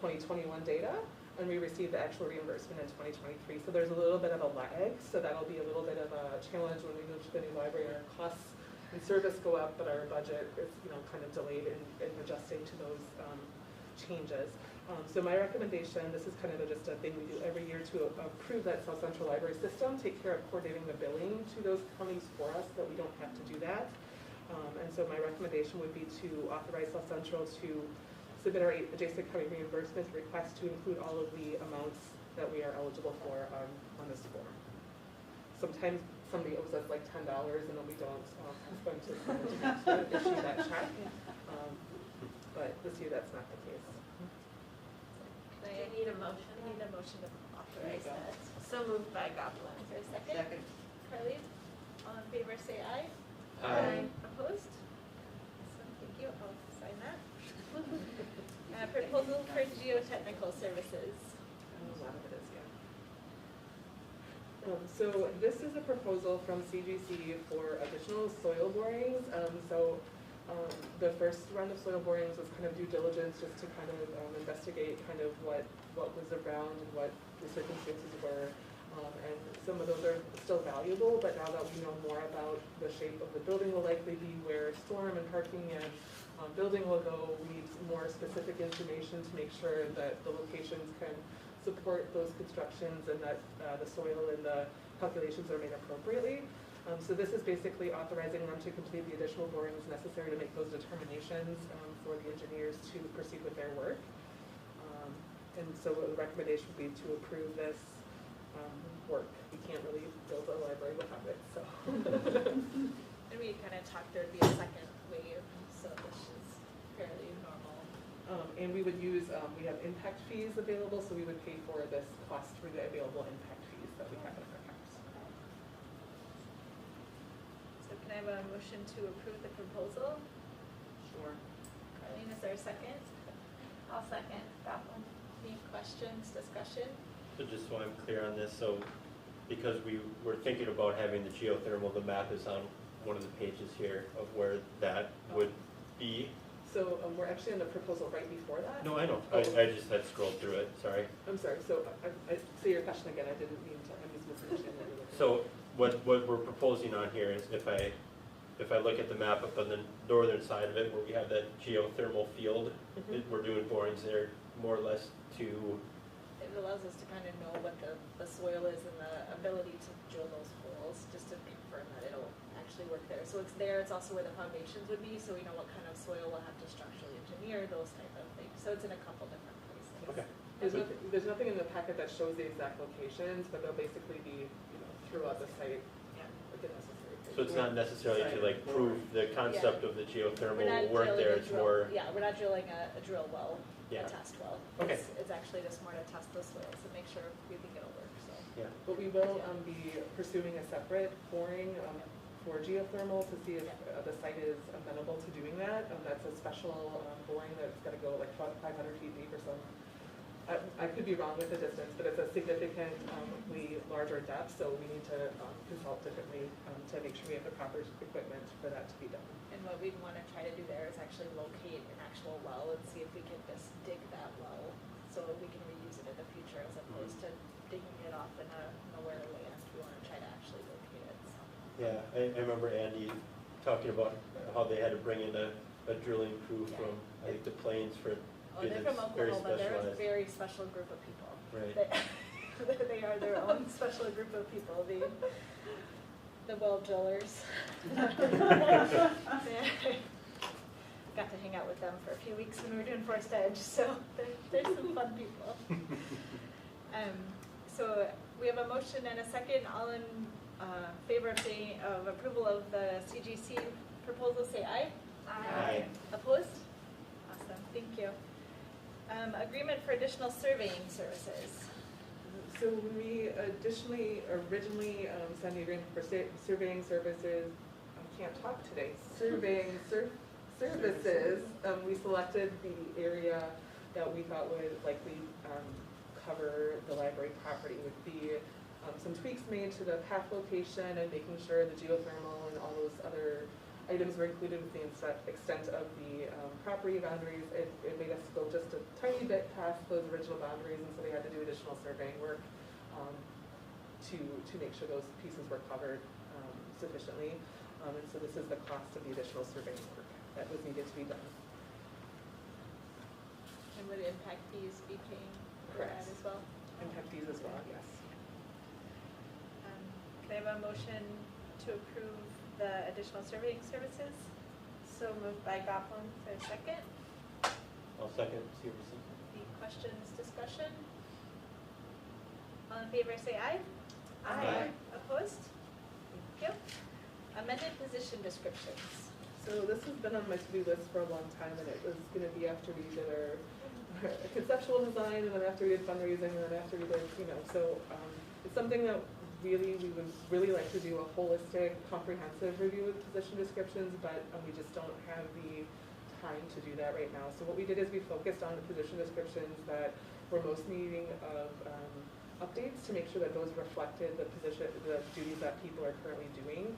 2021 data, and we receive the actual reimbursement in 2023. So there's a little bit of a lag, so that'll be a little bit of a challenge when we move to the new library. Our costs and service go up, but our budget is, kind of delayed in adjusting to those changes. So my recommendation, this is kind of just a thing we do every year to approve that South Central Library System, take care of coordinating the billing to those counties for us, so that we don't have to do that. And so my recommendation would be to authorize South Central to submit our adjacent county reimbursement request to include all of the amounts that we are eligible for on this form. Sometimes somebody owes us like $10 and then we don't have them to issue that check. But this year that's not the case. Do you need a motion? I need a motion to authorize that. So moved by Goblin. Is there a second? Carly, all in favor say aye. Aye. Opposed? Awesome, thank you, I'll sign that. Proposal for geotechnical services. A lot of it is, yeah. So this is a proposal from CGC for additional soil borings. The first round of soil borings was kind of due diligence, just to kind of investigate kind of what was around and what the circumstances were. And some of those are still valuable, but now that we know more about the shape of the building will likely be, where storm and parking and building will go, we need more specific information to make sure that the locations can support those constructions and that the soil and the calculations are made appropriately. So this is basically authorizing them to complete the additional borings necessary to make those determinations for the engineers to proceed with their work. And so the recommendation would be to approve this work. We can't really build a library without it, so. And we kind of talked there'd be a second wave, so this is fairly normal. And we would use, we have impact fees available, so we would pay for this cost through the available impact fees that we have in our accounts. So can I have a motion to approve the proposal? Sure. Carlene, is there a second? I'll second Goblin. Any questions, discussion? So just so I'm clear on this, so because we were thinking about having the geothermal, the map is on one of the pages here of where that would be. So we're actually on the proposal right before that. No, I know, Oh. I just had scrolled through it, sorry. I'm sorry, so I say your question again, I didn't mean to, I'm just misunderstanding what you're looking at. So what we're proposing on here is if I look at the map up on the northern side of it where we have that geothermal field, we're doing borings there more or less to, It allows us to kind of know what the soil is and the ability to drill those holes, just to confirm that it'll actually work there. So it's there, it's also where the foundations would be, so we know what kind of soil we'll have to structurally engineer, those type of things. So it's in a couple different places. okay. There's nothing in the packet that shows the exact locations, but they'll basically be, throughout the site, like the necessary. So it's not necessarily to like prove the concept of the geothermal We're not will work drilling there, a it's drill- more, Yeah, we're not drilling a drill well, Yeah. a test well. Okay. It's actually just more to test the soils and make sure we think it'll work, so. yeah. But we will be pursuing a separate boring for geothermal to see if the site is amenable to doing that. That's a special boring that's got to go like 500 feet deep or something. I could be wrong with the distance, but it's a significantly larger depth, so we need to consult differently to make sure we have the proper equipment for that to be done. And what we'd want to try to do there is actually locate an actual well and see if we can just dig that well so that we can reuse it in the future as a Yeah, I remember Andy talking about how they had to bring in a drilling crew from, I think, the Plains for, Oh, because they're it's from very Oklahoma, they're a specialized. very special group of people. Right. They are their own special group of people, the well drillers. Got to hang out with them for a few weeks when we were doing Forest Edge, so they're some fun people. So we have a motion and a second. All in favor of approval of the CGC proposal, say aye. Aye. Opposed? Awesome, thank you. Agreement for additional surveying services. So when we originally signed the agreement for surveying services, I can't talk today, surveying services, we selected the area that we thought would likely cover the library property. Would be some tweaks made to the path location and making sure the geothermal and all those other items were included with the extent of the property boundaries. It made us go just a tiny bit past those original boundaries, and so they had to do additional surveying work to make sure those pieces were covered sufficiently. And so this is the cost of the additional surveying work that was needed to be done. And would impact fees be paying for that Correct. as well? Impact fees as well, yes. Can I have a motion to approve the additional surveying services? So moved by Goblin. Is there a second? I'll second Severson. Any questions, discussion? All in favor say aye. Aye. Opposed? Thank you. Amended position descriptions. So this has been on my to-do list for a long time, and it was going to be after we did our conceptual design, and then after we did fundraising, and then after we did, so it's something that we would really like to do a holistic, comprehensive review of position descriptions, but we just don't have the time to do that right now. So what we did is we focused on the position descriptions that were most needing of updates to make sure that those reflected the duties that people are currently doing.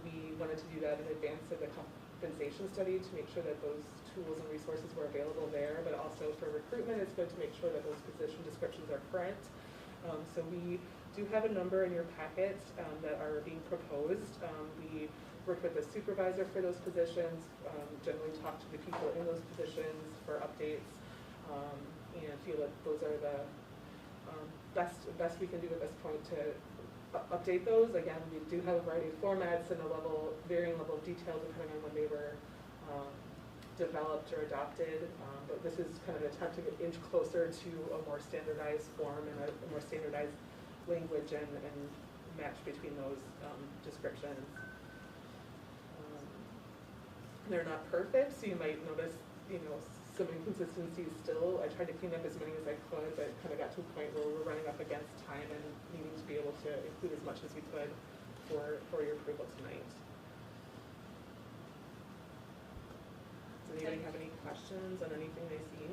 We wanted to do that in advance of the compensation study to make sure that those tools and resources were available there, but also for recruitment, it's good to make sure that those position descriptions are current. So we do have a number in your packets that are being proposed. We work with the supervisor for those positions, generally talk to the people in those positions for updates, and feel that those are the best we can do at this point to update those. Again, we do have a variety of formats and varying level of detail depending on when they were developed or adopted, but this is kind of an attempt to inch closer to a more standardized form and a more standardized language and match between those descriptions. They're not perfect, so you might notice, some inconsistencies still. I tried to clean up as many as I could, but kind of got to a point where we're running up against time and needing to be able to include as much as we could for your approval tonight. Does anybody have any questions on anything they see?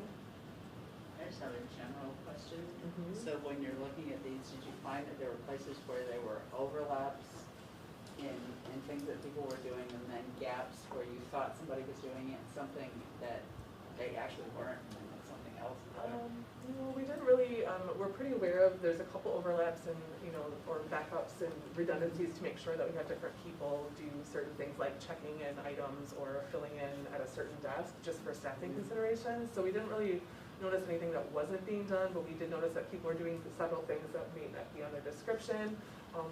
I just have a general question. Mhm. So when you're looking at these, did you find that there were places where there were overlaps in things that people were doing, and then gaps where you thought somebody was doing it, something that they actually weren't, and then it's something else? We didn't really, we're pretty aware of, there's a couple overlaps and, or backups and redundancies to make sure that we have different people do certain things like checking in items or filling in at a certain desk just for staffing considerations. So we didn't really notice anything that wasn't being done, but we did notice that people were doing several things that may not be on their description,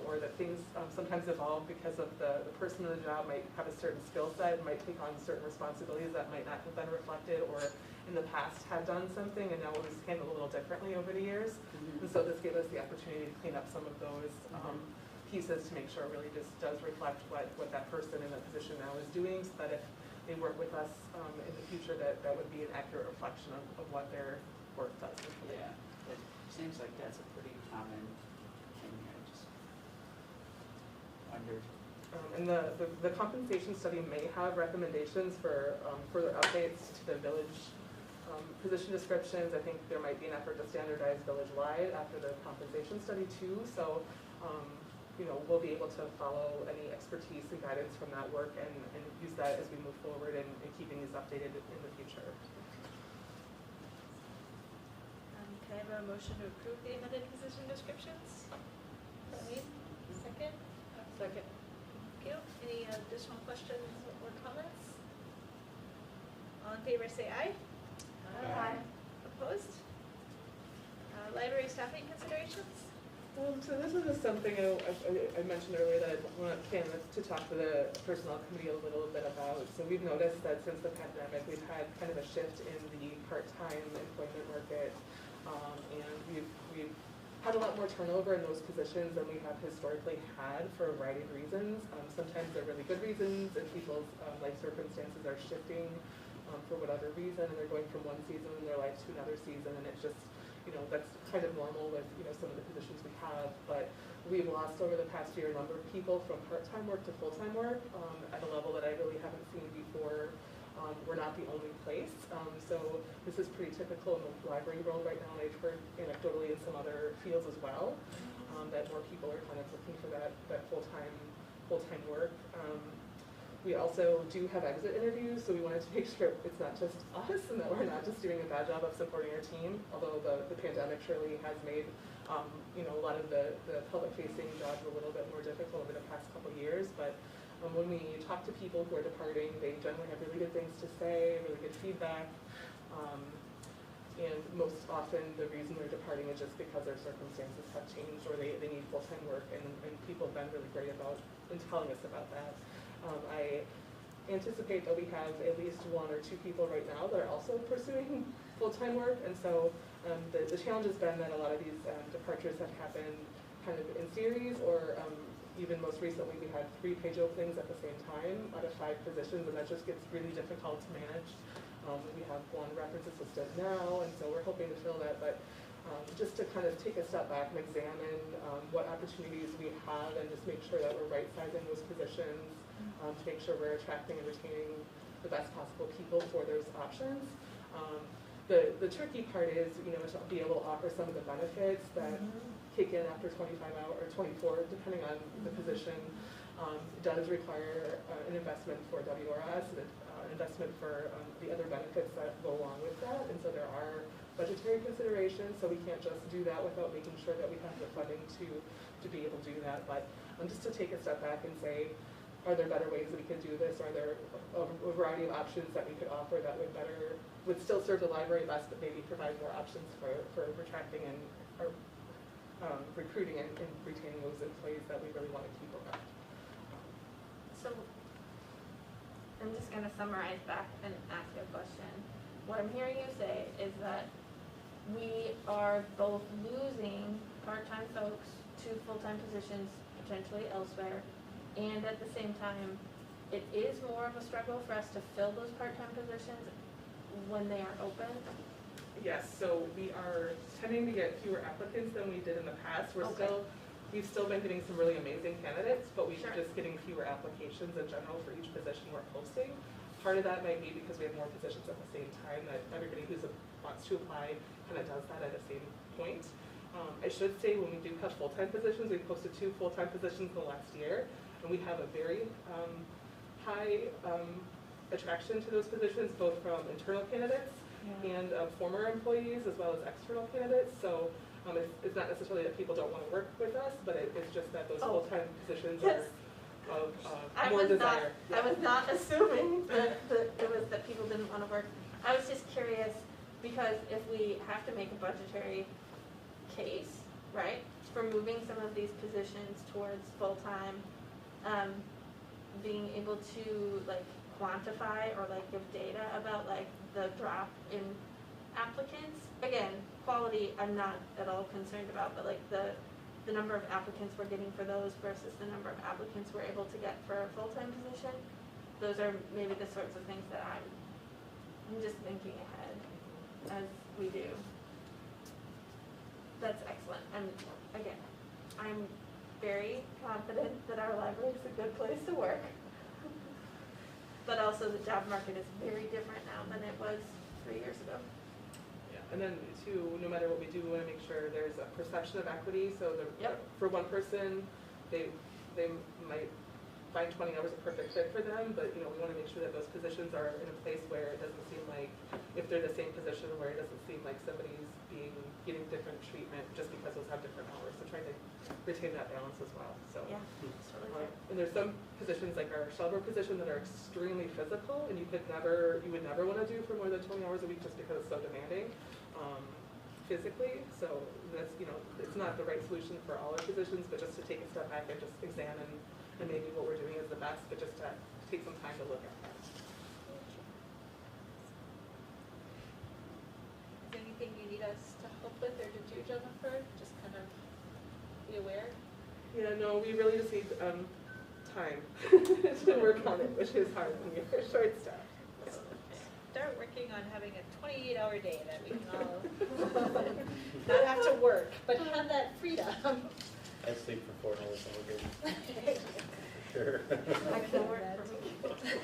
or that things sometimes evolve because of the person in the job might have a certain skill set, might take on certain responsibilities that might not have been reflected, or in the past had done something and now it was handled a little differently over the years. Mm-hmm. And so this gave us the opportunity to clean up some of those pieces to make sure it really just does reflect what that person in that position now is doing, so that if they work with us in the future, that would be an accurate reflection of what their work does. Yeah, it seems like that's a pretty common thing. I just wondered. And the compensation study may have recommendations for further updates to the village position descriptions. I think there might be an effort to standardize village-wide after the compensation study too. So, we'll be able to follow any expertise and guidance from that work and use that as we move forward in keeping these updated in the future. Can I have a motion to approve the amended position descriptions? Second? Second. Thank you. Any additional questions or comments? All in favor say aye. Aye. Opposed? Library staffing considerations? So this is just something I mentioned earlier that I want Candace to talk to the personnel committee a little bit about. So we've noticed that since the pandemic, we've had kind of a shift in the part-time employment market. And we've had a lot more turnover in those positions than we have historically had for a variety of reasons. Sometimes they're really good reasons and people's life circumstances are shifting for whatever reason, and they're going from one season in their life to another season, and it's just, that's kind of normal with, some of the positions we have. But we've lost over the past year a number of people from part-time work to full-time work at a level that I really haven't seen before. We're not the only place. So this is pretty typical in the library world right now, and I've heard anecdotally in some other fields as well, that more people are kind of looking for that full-time work. We also do have exit interviews, so we wanted to make sure it's not just us and that we're not just doing a bad job of supporting our team, although the pandemic surely has made a lot of the public-facing jobs a little bit more difficult over the past couple of years. But when we talk to people who are departing, they generally have really good things to say, really good feedback. And most often the reason they're departing is just because their circumstances have changed or they need full-time work, and people have been really great about telling us about that. I anticipate that we have at least one or two people right now that are also pursuing full-time work, and so the challenge has been that a lot of these departures have happened kind of in series, or even most recently we had 3 page openings at the same time out of 5 positions, and that just gets really difficult to manage. We have one reference assistant now, and so we're hoping to fill that, but just to kind of take a step back and examine what opportunities we have and just make sure that we're right-sizing those positions, to make sure we're attracting and retaining the best possible people for those options. The tricky part is, to be able to offer some of the benefits that kick in after 25 hours or 24, depending on the position. It does require an investment for WRS, and an investment for the other benefits that go along with that, and so there are budgetary considerations, so we can't just do that without making sure that we have the funding to be able to do that. But just to take a step back and say, are there better ways that we could do this? Are there a variety of options that we could offer that would still serve the library best, but maybe provide more options for attracting and recruiting and retaining those employees that we really want to keep around? So, I'm just gonna summarize back and ask a question. What I'm hearing you say is that we are both losing part-time folks to full-time positions potentially elsewhere, and at the same time, it is more of a struggle for us to fill those part-time positions when they are open. Yes, so we are tending to get fewer applicants than we did in the past. We've still been getting some really amazing candidates, but we're just getting fewer applications in general for each position we're posting. Part of that might be because we have more positions at the same time, that everybody who wants to apply kind of does that at the same point. I should say, when we do have full-time positions, we posted 2 full-time positions in the last year, and we have a very high attraction to those positions, both from internal candidates and former employees, as well as external candidates. So it's not necessarily that people don't want to work with us, but it's just that those full-time positions are of more desire. I was not assuming that it was that people didn't want to work. I was just curious, because if we have to make a budgetary case, right, for moving some of these positions towards full-time, being able to quantify or give data about the drop in applicants. Again, quality I'm not at all concerned about, but the number of applicants we're getting for those versus the number of applicants we're able to get for a full-time position, those are maybe the sorts of things that I'm just thinking ahead as we do. That's excellent. I'm very confident that our library is a good place to work. But also the job market is very different now than it was 3 years ago. Yeah, and then no matter what we do, we want to make sure there's a perception of equity. So for one person, they might find 20 hours a perfect fit for them, but, you know, we want to make sure that those positions are in a place where it doesn't seem like, if they're the same position, where it doesn't seem like somebody's getting different treatment just because those have different hours. So trying to retain that balance as well, so. Yeah, totally fair. And there's some positions like our shelter position that are extremely physical and you would never want to do for more than 20 hours a week just because it's so demanding physically. So that's, you know, it's not the right solution for all our positions, but just to take a step back and just examine and maybe what we're doing is the best, but just to take some time to look at that. Is there anything you need us to help with or to do, Jennifer? Just kind of be aware? Yeah, no, we really just need time to work on it, which is hard when you're short-staffed. Start working on having a 28-hour day that we can all not have to work, but have that freedom. I sleep for 4 hours all day. Sure. I can work for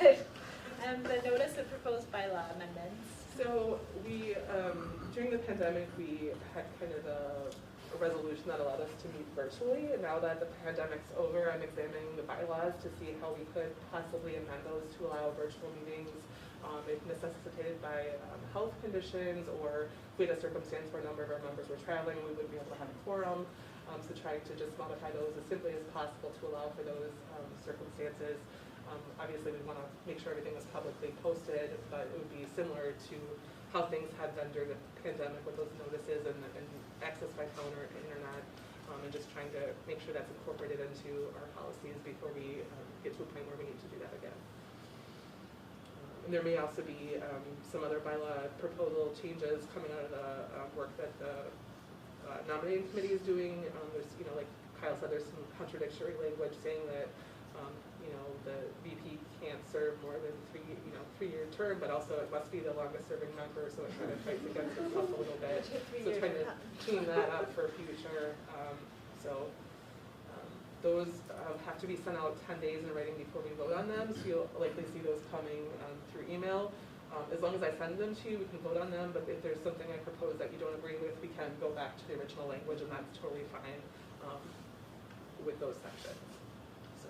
me. The notice of proposed bylaw amendments. So we, during the pandemic, we had kind of a resolution that allowed us to meet virtually. And now that the pandemic's over, I'm examining the bylaws to see how we could possibly amend those to allow virtual meetings if necessitated by health conditions, or if we had a circumstance where a number of our members were traveling, we wouldn't be able to have a quorum. So trying to just modify those as simply as possible to allow for those circumstances. Obviously, we want to make sure everything was publicly posted, but it would be similar to how things had been during the pandemic with those notices and access by phone or internet, and just trying to make sure that's incorporated into our policies before we get to a point where we need to do that again. And there may also be some other bylaw proposal changes coming out of the work that the Nominating Committee is doing. There's, you know, like Kyle said, there's some contradictory language saying that, you know, the VP can't serve more than 3-year term, but also it must be the longest serving member, so it kind of fights against itself a little bit. So trying to clean that up for future. Those have to be sent out 10 days in writing before we vote on them, so you'll likely see those coming through email. As long as I send them to you, we can vote on them, but if there's something I propose that you don't agree with, we can go back to the original language, and that's totally fine with those sections. So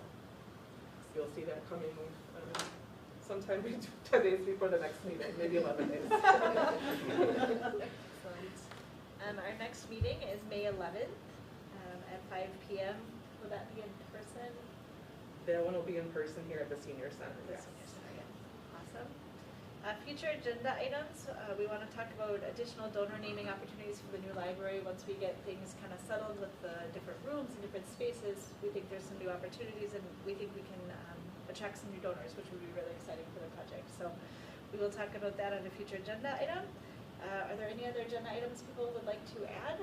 you'll see that coming sometime 10 days before the next meeting, maybe 11 days. Excellent. Our next meeting is May 11th at 5 p.m. Will that be in person? That one will be in person here at the Senior Center. The Yes. Senior Center, yeah. Awesome. Future agenda items, we want to talk about additional donor naming opportunities for the new library. Once we get things kind of settled with the different rooms and different spaces, we think there's some new opportunities, and we think we can attract some new donors, which would be really exciting for the project. So we will talk about that on a future agenda item. Are there any other agenda items people would like to add?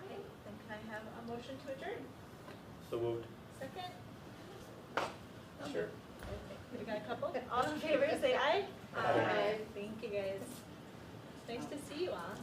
Okay, then can I have a motion to adjourn? So moved. Second? Sure. We got a couple? All in favor, say aye. Aye. Thank you, guys. Nice to see you all.